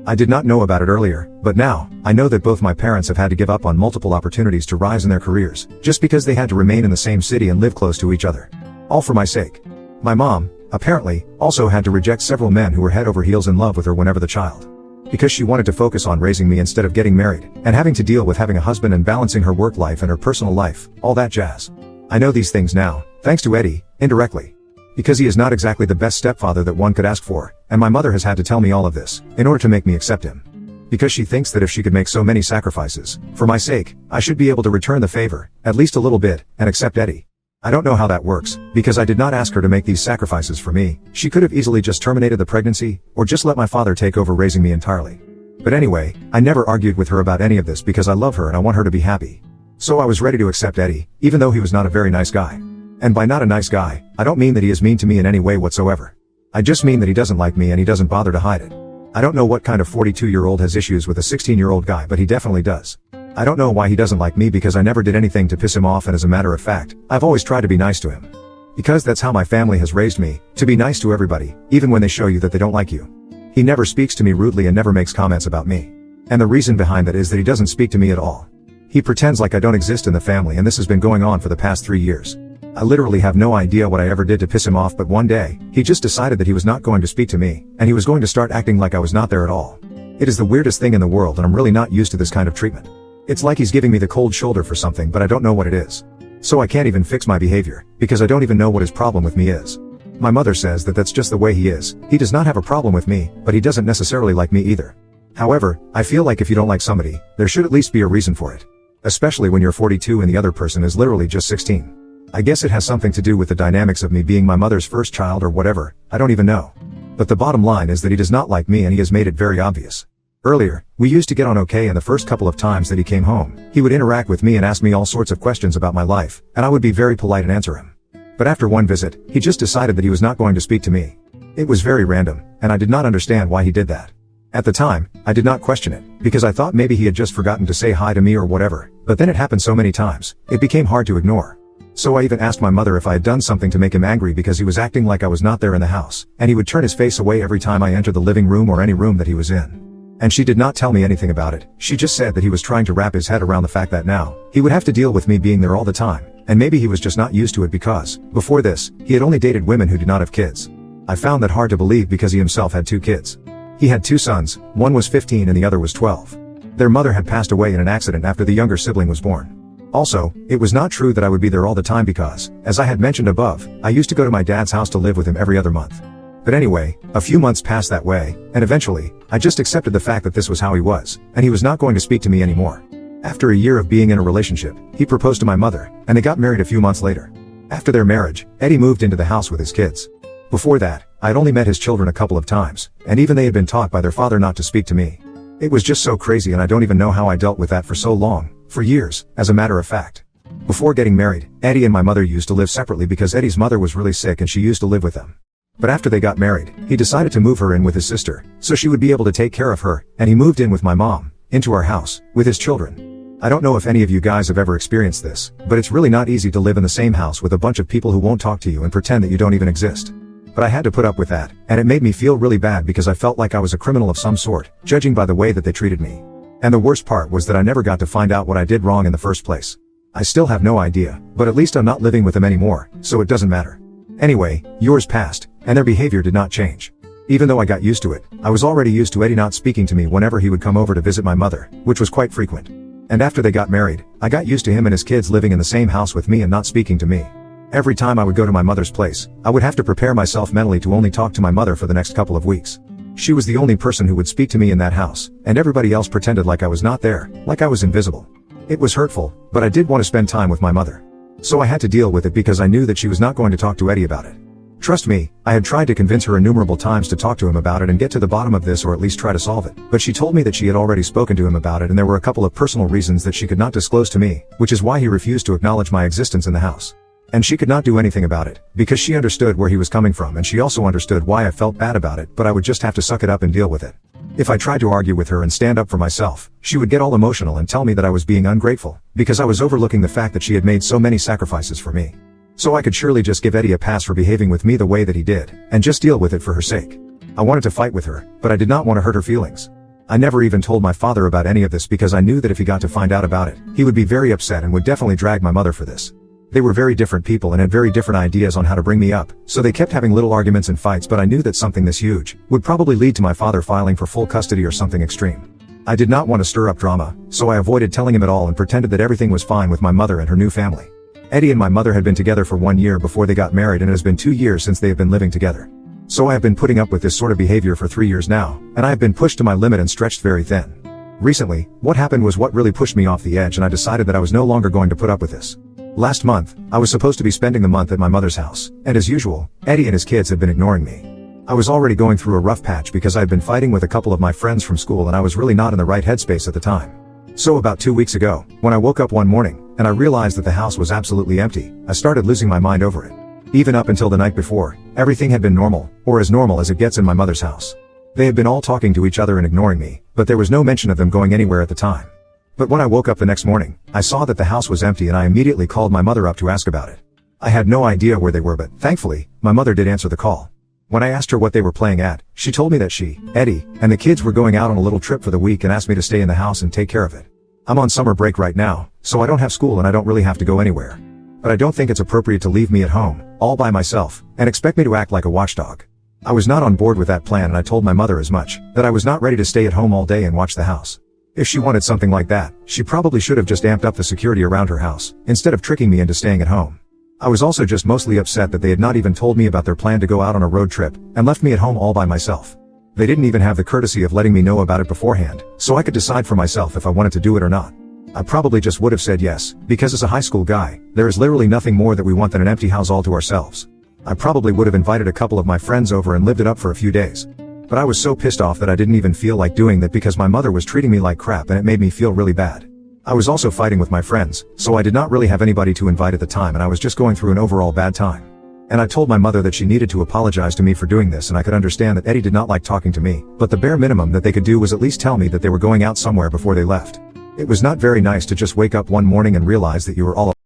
I did not know about it earlier, but now, I know that both my parents have had to give up on multiple opportunities to rise in their careers, just because they had to remain in the same city and live close to each other. All for my sake. My mom, apparently, also had to reject several men who were head over heels in love with her whenever the child. Because she wanted to focus on raising me instead of getting married, and having to deal with having a husband and balancing her work life and her personal life, all that jazz. I know these things now, thanks to Eddie, indirectly. Because he is not exactly the best stepfather that one could ask for, and my mother has had to tell me all of this, in order to make me accept him. Because she thinks that if she could make so many sacrifices, for my sake, I should be able to return the favor, at least a little bit, and accept Eddie. I don't know how that works, because I did not ask her to make these sacrifices for me. She could have easily just terminated the pregnancy, or just let my father take over raising me entirely. But anyway, I never argued with her about any of this because I love her and I want her to be happy. So I was ready to accept Eddie, even though he was not a very nice guy. And by not a nice guy, I don't mean that he is mean to me in any way whatsoever. I just mean that he doesn't like me and he doesn't bother to hide it. I don't know what kind of 42-year-old has issues with a 16-year-old guy, but he definitely does. I don't know why he doesn't like me because I never did anything to piss him off, and as a matter of fact, I've always tried to be nice to him. Because that's how my family has raised me, to be nice to everybody, even when they show you that they don't like you. He never speaks to me rudely and never makes comments about me. And the reason behind that is that he doesn't speak to me at all. He pretends like I don't exist in the family, and this has been going on for the past 3 years. I literally have no idea what I ever did to piss him off, but one day, he just decided that he was not going to speak to me, and he was going to start acting like I was not there at all. It is the weirdest thing in the world, and I'm really not used to this kind of treatment. It's like he's giving me the cold shoulder for something, but I don't know what it is. So I can't even fix my behavior, because I don't even know what his problem with me is. My mother says that that's just the way he is. He does not have a problem with me, but he doesn't necessarily like me either. However, I feel like if you don't like somebody, there should at least be a reason for it. Especially when you're 42 and the other person is literally just 16. I guess it has something to do with the dynamics of me being my mother's first child or whatever, I don't even know. But the bottom line is that he does not like me, and he has made it very obvious. Earlier, we used to get on okay, and the first couple of times that he came home, he would interact with me and ask me all sorts of questions about my life, and I would be very polite and answer him. But after one visit, he just decided that he was not going to speak to me. It was very random, and I did not understand why he did that. At the time, I did not question it, because I thought maybe he had just forgotten to say hi to me or whatever, but then it happened so many times, it became hard to ignore. So I even asked my mother if I had done something to make him angry because he was acting like I was not there in the house, and he would turn his face away every time I entered the living room or any room that he was in. And she did not tell me anything about it. She just said that he was trying to wrap his head around the fact that now, he would have to deal with me being there all the time, and maybe he was just not used to it because, before this, he had only dated women who did not have kids. I found that hard to believe because he himself had 2 kids. He had 2 sons, one was 15 and the other was 12. Their mother had passed away in an accident after the younger sibling was born. Also, it was not true that I would be there all the time because, as I had mentioned above, I used to go to my dad's house to live with him every other month. But anyway, a few months passed that way, and eventually, I just accepted the fact that this was how he was, and he was not going to speak to me anymore. After a year of being in a relationship, he proposed to my mother, and they got married a few months later. After their marriage, Eddie moved into the house with his kids. Before that, I had only met his children a couple of times, and even they had been taught by their father not to speak to me. It was just so crazy, and I don't even know how I dealt with that for so long. For years, as a matter of fact. Before getting married, Eddie and my mother used to live separately because Eddie's mother was really sick and she used to live with them. But after they got married, he decided to move her in with his sister, so she would be able to take care of her, and he moved in with my mom, into our house, with his children. I don't know if any of you guys have ever experienced this, but it's really not easy to live in the same house with a bunch of people who won't talk to you and pretend that you don't even exist. But I had to put up with that, and it made me feel really bad because I felt like I was a criminal of some sort, judging by the way that they treated me. And the worst part was that I never got to find out what I did wrong in the first place. I still have no idea, but at least I'm not living with them anymore, so it doesn't matter. Anyway, years passed, and their behavior did not change. Even though I got used to it, I was already used to Eddie not speaking to me whenever he would come over to visit my mother, which was quite frequent. And after they got married, I got used to him and his kids living in the same house with me and not speaking to me. Every time I would go to my mother's place, I would have to prepare myself mentally to only talk to my mother for the next couple of weeks. She was the only person who would speak to me in that house, and everybody else pretended like I was not there, like I was invisible. It was hurtful, but I did want to spend time with my mother. So I had to deal with it because I knew that she was not going to talk to Eddie about it. Trust me, I had tried to convince her innumerable times to talk to him about it and get to the bottom of this, or at least try to solve it, but she told me that she had already spoken to him about it and there were a couple of personal reasons that she could not disclose to me, which is why he refused to acknowledge my existence in the house. And she could not do anything about it, because she understood where he was coming from and she also understood why I felt bad about it, but I would just have to suck it up and deal with it. If I tried to argue with her and stand up for myself, she would get all emotional and tell me that I was being ungrateful, because I was overlooking the fact that she had made so many sacrifices for me. So I could surely just give Eddie a pass for behaving with me the way that he did, and just deal with it for her sake. I wanted to fight with her, but I did not want to hurt her feelings. I never even told my father about any of this because I knew that if he got to find out about it, he would be very upset and would definitely drag my mother for this. They were very different people and had very different ideas on how to bring me up, so they kept having little arguments and fights, but I knew that something this huge would probably lead to my father filing for full custody or something extreme. I did not want to stir up drama, so I avoided telling him at all and pretended that everything was fine with my mother and her new family. Eddie and my mother had been together for 1 year before they got married, and it has been 2 years since they have been living together. So I have been putting up with this sort of behavior for 3 years now, and I have been pushed to my limit and stretched very thin. Recently, what happened was what really pushed me off the edge, and I decided that I was no longer going to put up with this. Last month, I was supposed to be spending the month at my mother's house, and as usual, Eddie and his kids had been ignoring me. I was already going through a rough patch because I had been fighting with a couple of my friends from school, and I was really not in the right headspace at the time. So about 2 weeks ago, when I woke up one morning, and I realized that the house was absolutely empty, I started losing my mind over it. Even up until the night before, everything had been normal, or as normal as it gets in my mother's house. They had been all talking to each other and ignoring me, but there was no mention of them going anywhere at the time. But when I woke up the next morning, I saw that the house was empty, and I immediately called my mother up to ask about it. I had no idea where they were, but thankfully, my mother did answer the call. When I asked her what they were playing at, she told me that she, Eddie, and the kids were going out on a little trip for the week and asked me to stay in the house and take care of it. I'm on summer break right now, so I don't have school and I don't really have to go anywhere. But I don't think it's appropriate to leave me at home, all by myself, and expect me to act like a watchdog. I was not on board with that plan, and I told my mother as much, that I was not ready to stay at home all day and watch the house. If she wanted something like that, she probably should have just amped up the security around her house, instead of tricking me into staying at home. I was also just mostly upset that they had not even told me about their plan to go out on a road trip, and left me at home all by myself. They didn't even have the courtesy of letting me know about it beforehand, so I could decide for myself if I wanted to do it or not. I probably just would have said yes, because as a high school guy, there is literally nothing more that we want than an empty house all to ourselves. I probably would have invited a couple of my friends over and lived it up for a few days. But I was so pissed off that I didn't even feel like doing that because my mother was treating me like crap, and it made me feel really bad. I was also fighting with my friends, so I did not really have anybody to invite at the time, and I was just going through an overall bad time. And I told my mother that she needed to apologize to me for doing this, and I could understand that Eddie did not like talking to me, but the bare minimum that they could do was at least tell me that they were going out somewhere before they left. It was not very nice to just wake up one morning and realize that you were all